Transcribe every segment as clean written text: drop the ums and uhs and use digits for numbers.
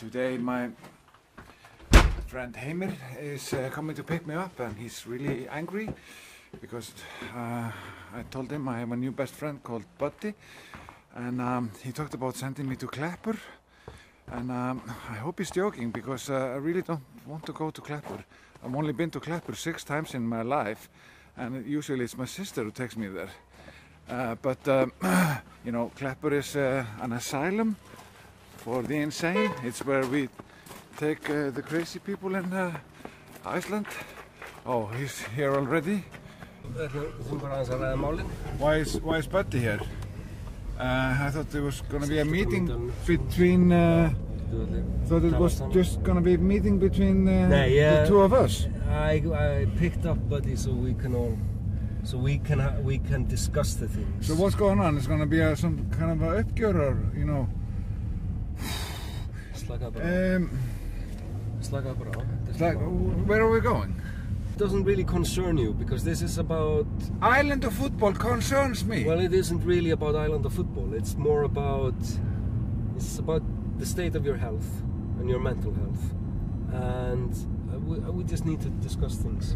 Today my friend Heimir is coming to pick me up, and he's really angry because I told him I have a new best friend called Buddy, and he talked about sending me to Kleppur, and I hope he's joking because I really don't want to go to Kleppur. I've only been to Kleppur 6 times in my life, and usually it's my sister who takes me there. But you know, Kleppur is an asylum for the insane. It's where we take the crazy people in Iceland. Oh, he's here already. Why is Buddy here? I thought there was going to be a meeting between. Thought it was just going to be a meeting between the two of us. I picked up Buddy so we can discuss the things. So what's going on? It's going to be some kind of a uppgjör, or you know. Where are we going? It doesn't really concern you because this is about... Island of football concerns me. Well, it isn't really about island of football. It's more about... It's about the state of your health and your mental health. And we just need to discuss things.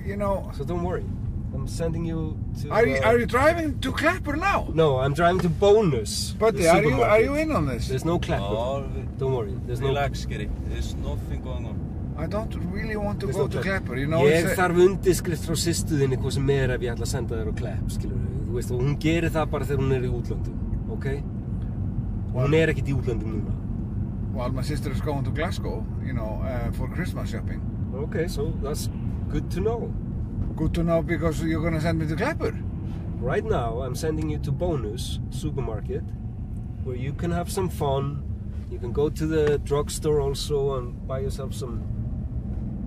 You know... So don't worry. I'm sending you to... Are you driving to Kleppur now? No, I'm driving to Bonus. Buddy, are you in on this? There's no Kleppur. Don't worry. Relax, Gary. There's nothing going on. I don't really want to go to Kleppur, you know. Ég þarf undirskrift frá systuðinni hvað sem ef ég ætla að senda þér á Klepp, skilur við. Þú veist, og hún gerir það bara þegar hún í útlöndum, okay? Og hún ekkert í útlöndum núna. Well, my sister is going to Glasgow, you know, for Christmas shopping. Okay, so that's good to know. Good to know because you're going to send me to Kleppur. Right now, I'm sending you to Bonus supermarket, where you can have some fun. You can go to the drugstore also and buy yourself some,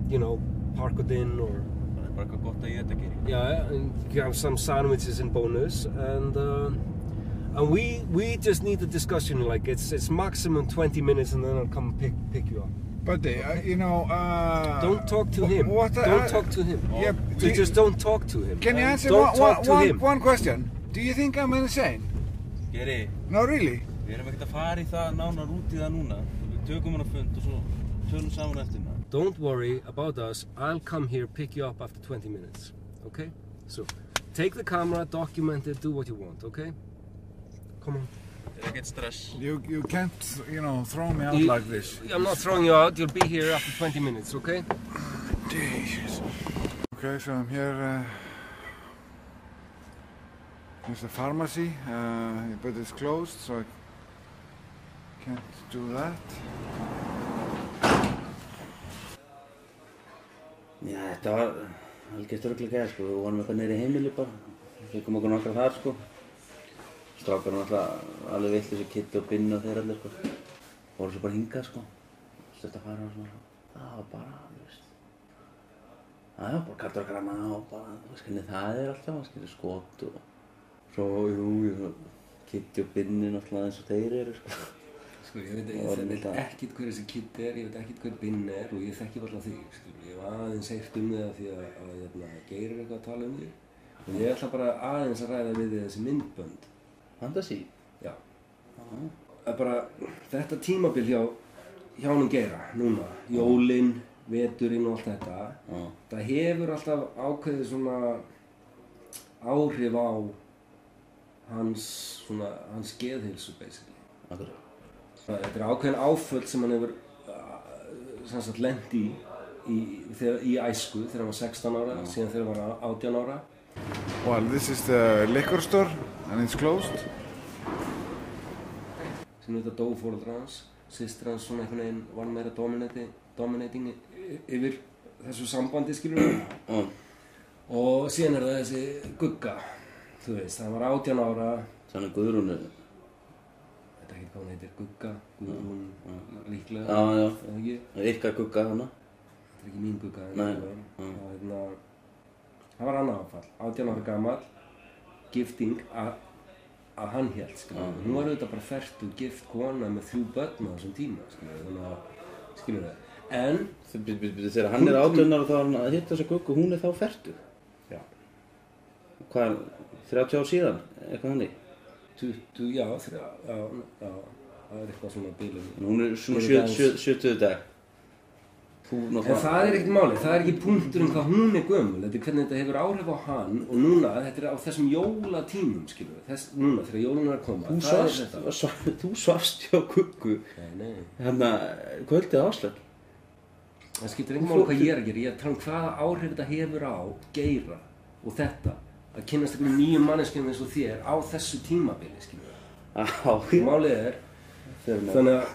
you know, Parkodin or... Bara eitthvað gott að éta, Gary. Yeah, and you have some sandwiches in Bonus, and we just need a discussion. Like it's maximum 20 minutes, and then I'll come pick you up. Buddy, you know, don't talk to him. Don't talk to him. Yeah, so just don't talk to him. Can you answer one question? Do you think I'm insane? Geri. No, really? Við erum ekkert að fara í það nánar út í það núna. Við tökum hana fund og svo tölum saman eftir hana. Don't worry about us. I'll come here, pick you up after 20 minutes. Okay? So, take the camera, document it, do what you want. Okay? Come on. Get stress. You can't, you know, throw me out like this. I'm not throwing you out. You'll be here after 20 minutes, okay? Jesus. Okay, so I'm here. There's a pharmacy, but it's closed, so I can't do that. Já, þetta var algjört rugl sko. Við vorum eitthvað niðri í heimili bara. Við komum okkur nokkrar þar sko. Strákarnir alltaf alveg vitlausir, Kiddi og Binni og þeir allir sko. Voru svo bara hingað sko. Stött að fara og svona. Það var bara, þú veist. Það var bara kartur og grana og bara, þú veist hvernig það alltaf, skilur skot og svo, Kiddi og Binni náttúrulega eins og þeir eru sko. Sko, ég veit ekkert hver þessi Kiddi ég veit ekkert hver Binni og ég þekki bara þig, skilur. Ég var aðeins heyrt það því að Geir eitthvað að tala þig. Og ég ætla bara aðeins að ræða við þessi myndbönd. Fantasí? Já. Bara þetta tímabil hjá honum Geira núna, jólin, veturinn og allt þetta. Það hefur alltaf ákveðið svona áhrif á hans geðheilsu basically. Akkurat. Þetta ákveðin áföll sem hann hefur lent í æsku þegar hann var 16 ára, síðan þegar hann var 18 ára. Well, this is the liquor store and it's closed. Sem þetta dóu foreldrar hans, systir hans svona einhvern veginn var meira dominating yfir þessu sambandi, skilur við. Og síðan það þessi Gugga, þú veist, hann var 18 ára. Þannig Guðrúnu. Þetta ekkert hvað hún heitir, Gugga, Guðrún, líklega. Já. Eða ekki? Ykkar Gugga hana. Þetta ekki mín Gugga. Nei. Það var annað áfall, 18 ára gamall, gifting að hann hélt, skilur. Hún var auðvitað bara fertug, gift kona með 3 börn á þessum tíma, skilur. Þannig að, skilur það. En... Þegar hann 18 ára þá var hann að hitta þessa Guggu, hún þá fertug. Já. Hvað, 30 ár síðan, eitthvað hannig? 20, já, það er eitthvað svona bilið. Hún er svona 70 dag. En það er ekkert máli, það er ekki punktur hvað hún er gömul, þetta er hvernig þetta hefur áhrif á hann og núna, þetta er á þessum jólatímum, skilur við, núna þegar jólun er að koma. Þú svafst hjá Guggu. Nei. Hérna, kvöldið áslag. Það skiptir ekki máli hvað ég er að gera, ég er að tala hvaða áhrif þetta hefur á Geira og þetta, að kynnast einhverjum nýjum manneskjum eins og þér á þessu tímabili, skilur við. Málið þannig að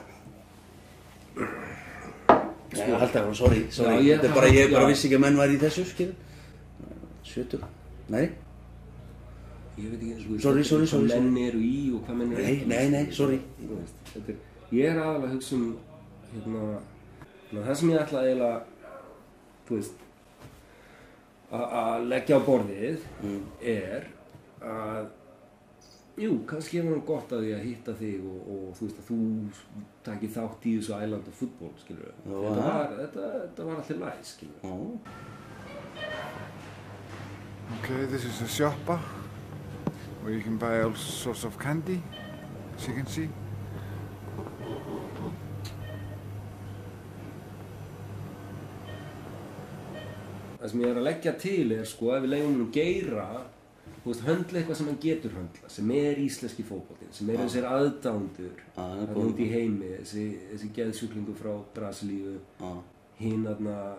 Nei, ég held að, sorry, þetta er bara, ég bara vissi ekki að menn væri í þessu, skilur. 70, nei. Ég veit ekki, sorry. Hvað menn eru í og hvað menn eru ekki. Nei, sorry. Ég er aðalega að hugsa það sem ég ætla eiginlega, þú veist, að leggja á borðið að jú, kannski hefur hann gott að því að hitta þig og þú veist að þú takir þátt í þessu Island of Football, skilur við. Þetta var alltaf læg, skilur við. Okay, this is a shoppa where you can buy all sorts of candy, as you can see. Það sem ég er að leggja til sko, ef við leyfum hann Geira þú veist, höndla eitthvað sem hann getur höndla, sem íslenski fótboltinn, sem þessir aðdándur þarna út í heimi, þessi geðsjúklingur frá Brasilíu, hinn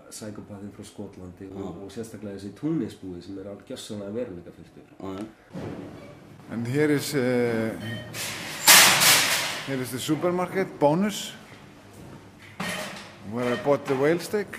psykopathinn frá Skotlandi og sérstaklega þessi túnisbúi sem alveg gjörsamlega veruleikafylltur. And here is the supermarket, Bonus, where I bought the whale steak.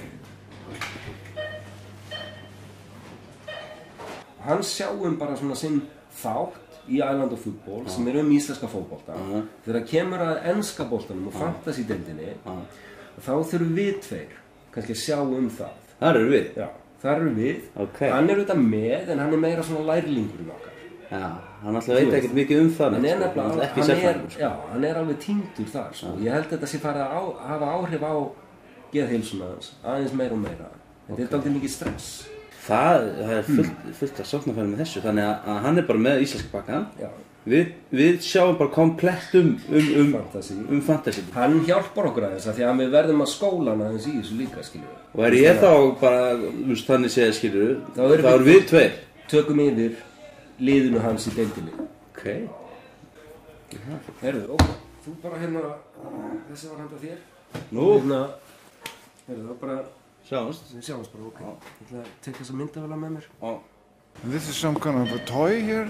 Hann sjáum bara svona sinn þátt í Island of Football sem íslenska fótbolta. Þegar kemur að enska boltanum og fantasy-deildinni þá þurfum við tveir kannski að sjá það. Þar eru við? Já, þar eru við. Okay. Hann er auðvitað með en hann er meira svona lærlingurinn okkar. Já, hann alltaf veit ekkert mikið það. Hann er nefnilega, ekki sérfræðingur. Já, hann er alveg týndur þar. Sko. Ég held að þetta sé farið að hafa áhrif á geðheilsuna hans, aðeins meira og meira. Þetta er dálítið mikið stress. Það er fullt að sóknarfæri með þessu, þannig að hann er bara með íslenska pakkan. Við sjáum bara komplett fantasy. Hann hjálpar okkur aðeins af því að við verðum að skóla hann aðeins í þessu líka, skilur við. Og ég þá bara, þannig séð, skilur við, þá erum við tveir. Tökum yfir liðinu hans í deildinni. Ok. Heyrðu, þú bara þessi var handa þér. Nú. Heyrðu, þá bara Sjáumst. Við sjáumst bara, ok. Ég ætla að teka þessa myndavéla með mér. And this is some kind of a toy here?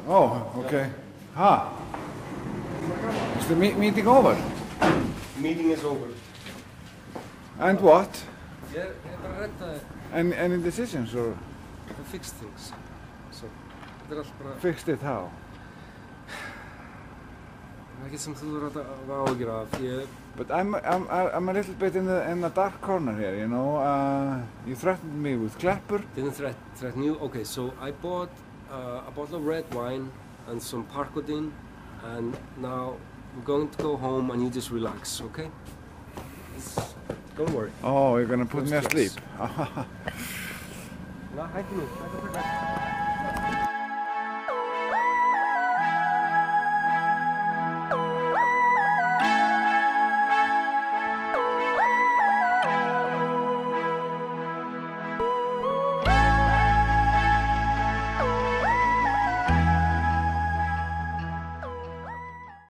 Oh, okay. Is the meeting over? Meeting is over. And what? Ég bara að redda Any decisions or? Fix things. So, þetta allt bara... Fixed it how? Það ekki sem þú verður að áhyggjur af. But I'm a little bit in the dark corner here, you know. You threatened me with Klepper. Didn't threaten you? Okay, so I bought a bottle of red wine and some Parkodin, and now we're going to go home and you just relax, okay? Don't worry. Oh, you're gonna put me asleep. No, hættu nú.